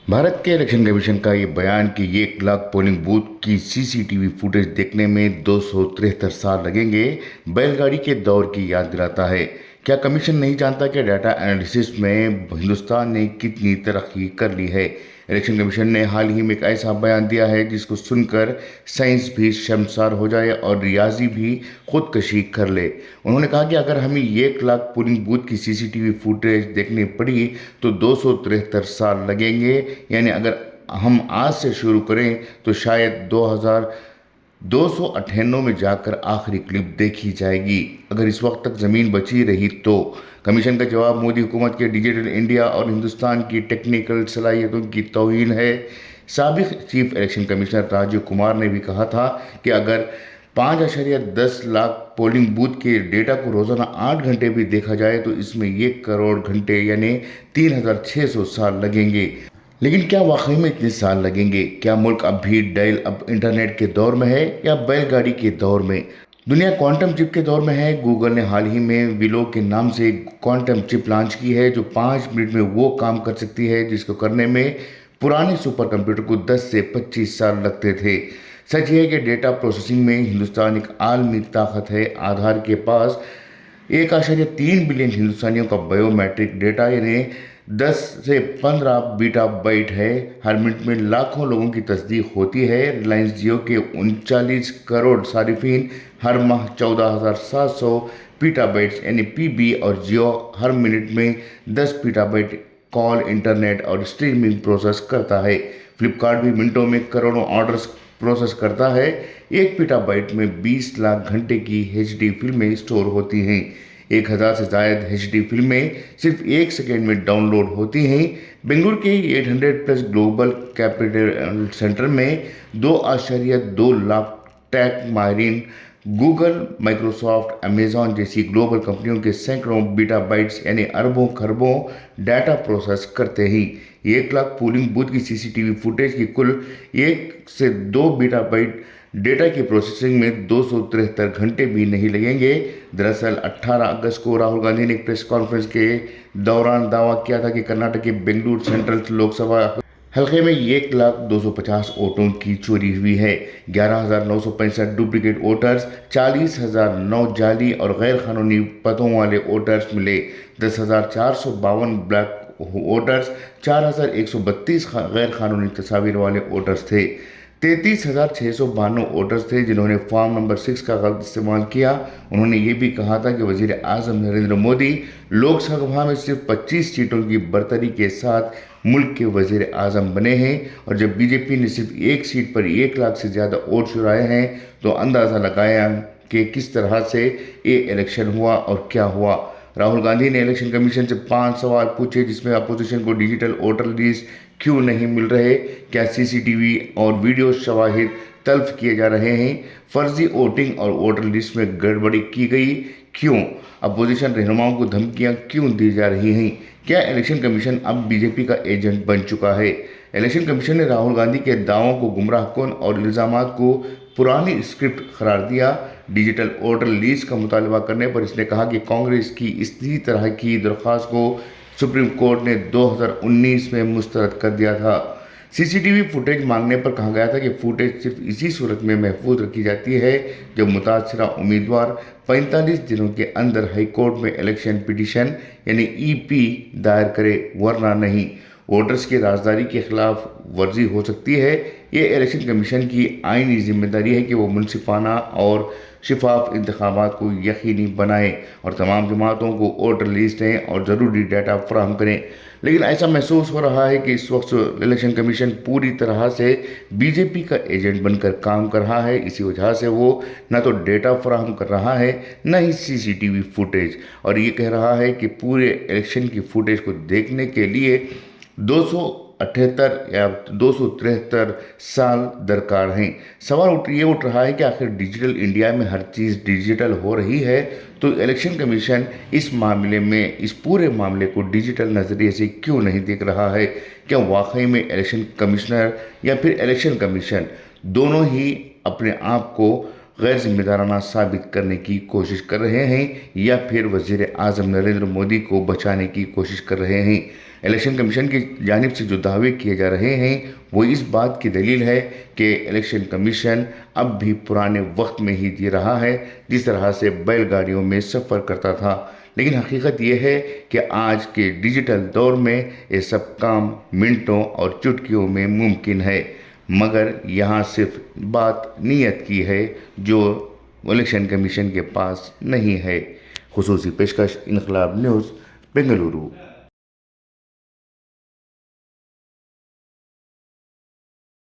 भारत के election commission का ये बयान कि 1 लाख पोलिंग बूथ की सीसीटीवी फुटेज देखने में 273 साल लगेंगे, बैलगाड़ी के दौर की याद दिलाता है। क्या कमीशन नहीं जानता कि डाटा एनालिसिस में हिंदुस्तान ने कितनी तरक्की कर ली है? इलेक्शन कमीशन ने हाल ही में एक ऐसा बयान दिया है जिसको सुनकर साइंस भी शर्मसार हो जाए और रियाजी भी खुदकशी कर ले। उन्होंने कहा कि अगर हमें 1 लाख पोलिंग बूथ की सीसीटीवी फुटेज देखनी पड़ी तो 273 साल लगेंगे। यानी अगर हम आज से शुरू करें तो शायद 2298 में जाकर आखिरी क्लिप देखी जाएगी, अगर इस वक्त तक ज़मीन बची रही तो। कमीशन का जवाब मोदी हुकूमत के डिजिटल इंडिया और हिंदुस्तान की टेक्निकल सलाहियतों की तौहीन है। साबिक chief election commissioner Rajiv Kumar ने भी कहा था कि अगर 5.10 लाख पोलिंग बूथ के डेटा को रोज़ाना 8 घंटे भी देखा जाए तो इसमें 1 करोड़ घंटे यानी 3600 साल लगेंगे। लेकिन क्या वाकई में इतने साल लगेंगे? क्या मुल्क अब भी डायल अप इंटरनेट के दौर में है या बैलगाड़ी के दौर में? दुनिया क्वांटम चिप के दौर में है। गूगल ने हाल ही में विलो के नाम से क्वांटम चिप लॉन्च की है जो 5 मिनट में वो काम कर सकती है जिसको करने में पुराने सुपर कंप्यूटर को 10 से 25 साल लगते थे। सच ये है कि डेटा प्रोसेसिंग में हिंदुस्तान एक आलमी ताकत है। आधार के पास 1.3 बिलियन हिंदुस्तानियों का बायोमेट्रिक डेटा यानी 10 से 15 बीटा बाइट है। हर मिनट में लाखों लोगों की तस्दीक होती है। रिलायंस जियो के 39 करोड़ सारिफिन हर माह 14,700 पीटाबाइट्स यानी पीबी और जियो हर मिनट में 10 पीटाबाइट कॉल, इंटरनेट और स्ट्रीमिंग प्रोसेस करता है। फ्लिपकार्ट भी मिनटों में करोड़ों ऑर्डर्स प्रोसेस करता है। 1 पीटाबाइट में 20 लाख घंटे की HD फिल्में स्टोर होती हैं। 1000 से ज़ायद HD फिल्में सिर्फ 1 सेकेंड में डाउनलोड होती हैं। बेंगलुरु के 800+ ग्लोबल कैपिटल सेंटर में 2.2 लाख टेक माहिरीन गूगल, माइक्रोसॉफ्ट, अमेजॉन जैसी ग्लोबल कंपनियों के सैकड़ों बीटाबाइट्स यानी अरबों खरबों डाटा प्रोसेस करते हैं। 1 लाख पोलिंग बूथ की सीसीटीवी फुटेज की कुल 1 से 2 बीटाबाइट डेटा की प्रोसेसिंग में 273 घंटे भी नहीं लगेंगे। दरअसल 18 अगस्त को राहुल गांधी ने एक प्रेस कॉन्फ्रेंस के दौरान दावा किया था कि कर्नाटक के बेंगलुरु सेंट्रल लोकसभा हल्के में 1,250 वोटों की चोरी हुई है। 11,965 डुप्लीकेट वोटर्स, 40,009 जाली और गैर कानूनी पदों वाले वोटर्स मिले। 10,452 ब्लैक वोटर्स, 4,132 गैर कानूनी तस्वीर वाले वोटर्स थे। 33,692 वोटर्स थे जिन्होंने फॉर्म नंबर 6 का गलत इस्तेमाल किया। उन्होंने ये भी कहा था कि वजीर आज़म नरेंद्र मोदी लोकसभा में सिर्फ 25 सीटों की बर्तरी के साथ मुल्क के वजीर आज़म बने हैं और जब बीजेपी ने सिर्फ 1 सीट पर 1 लाख से ज़्यादा वोट चुराए हैं तो अंदाज़ा लगाया कि किस तरह से ये इलेक्शन हुआ और क्या हुआ। राहुल गांधी ने इलेक्शन कमीशन से 5 सवाल पूछे जिसमें अपोजिशन को डिजिटल वोटर लिस्ट क्यों नहीं मिल रहे, क्या सीसीटीवी और वीडियो शवाहिद तल्फ किए जा रहे हैं, फर्जी वोटिंग और वोटर लिस्ट में गड़बड़ी की गई क्यों, अपोजिशन रहनुमाओं को धमकियां क्यों दी जा रही हैं, क्या इलेक्शन कमीशन अब बीजेपी का एजेंट बन चुका है। इलेक्शन कमीशन ने राहुल गांधी के दावों को गुमराहकुन और इल्ज़ामात को पुरानी स्क्रिप्ट करार दिया। डिजिटल वोटर लिस्ट का मुतालबा करने पर इसने कहा कि कांग्रेस की इसी तरह की दरख्वास्त को सुप्रीम कोर्ट ने 2019 में मुस्तरद कर दिया था। सीसीटीवी फुटेज मांगने पर कहा गया था कि फुटेज सिर्फ इसी सूरत में महफूज रखी जाती है जब मुतासरा उम्मीदवार 45 दिनों के अंदर हाई कोर्ट में इलेक्शन पिटीशन यानी EP दायर करे, वरना नहीं। वोटर्स की राजदारी के खिलाफ वर्जी हो सकती है। ये इलेक्शन कमीशन की आईनी जिम्मेदारी है कि वो मुनसिफाना और शिफाफ इंतखाबात को यकीनी बनाएं और तमाम जमातों को वोटर लिस्ट दें और ज़रूरी डाटा फराहम करें। लेकिन ऐसा महसूस हो रहा है कि इस वक्त इलेक्शन कमीशन पूरी तरह से बीजेपी का एजेंट बनकर काम कर रहा है। इसी वजह से वो न तो डेटा फराहम कर रहा है न ही सीसीटीवी फुटेज, और ये कह रहा है कि पूरे इलेक्शन की फुटेज को देखने के लिए 278 या 273 साल दरकार हैं। सवाल ये उठ रहा है कि आखिर डिजिटल इंडिया में हर चीज़ डिजिटल हो रही है तो इलेक्शन कमीशन इस मामले में, इस पूरे मामले को डिजिटल नज़रिए से क्यों नहीं देख रहा है। क्या वाकई में इलेक्शन कमिश्नर या फिर इलेक्शन कमीशन दोनों ही अपने आप को غیر ذمہ دارانہ ثابت کرنے کی کوشش کر رہے ہیں یا پھر وزیر اعظم نریندر مودی کو بچانے کی کوشش کر رہے ہیں۔ الیکشن کمیشن کی جانب سے جو دعوے کیے جا رہے ہیں وہ اس بات کی دلیل ہے کہ الیکشن کمیشن اب بھی پرانے وقت میں ہی جی رہا ہے جس طرح سے بیل گاڑیوں میں سفر کرتا تھا، لیکن حقیقت یہ ہے کہ آج کے ڈیجیٹل دور میں یہ سب کام منٹوں اور چٹکیوں میں ممکن ہے، مگر یہاں صرف بات نیت کی ہے جو الیکشن کمیشن کے پاس نہیں ہے۔ خصوصی پیشکش انقلاب نیوز، بنگلورو۔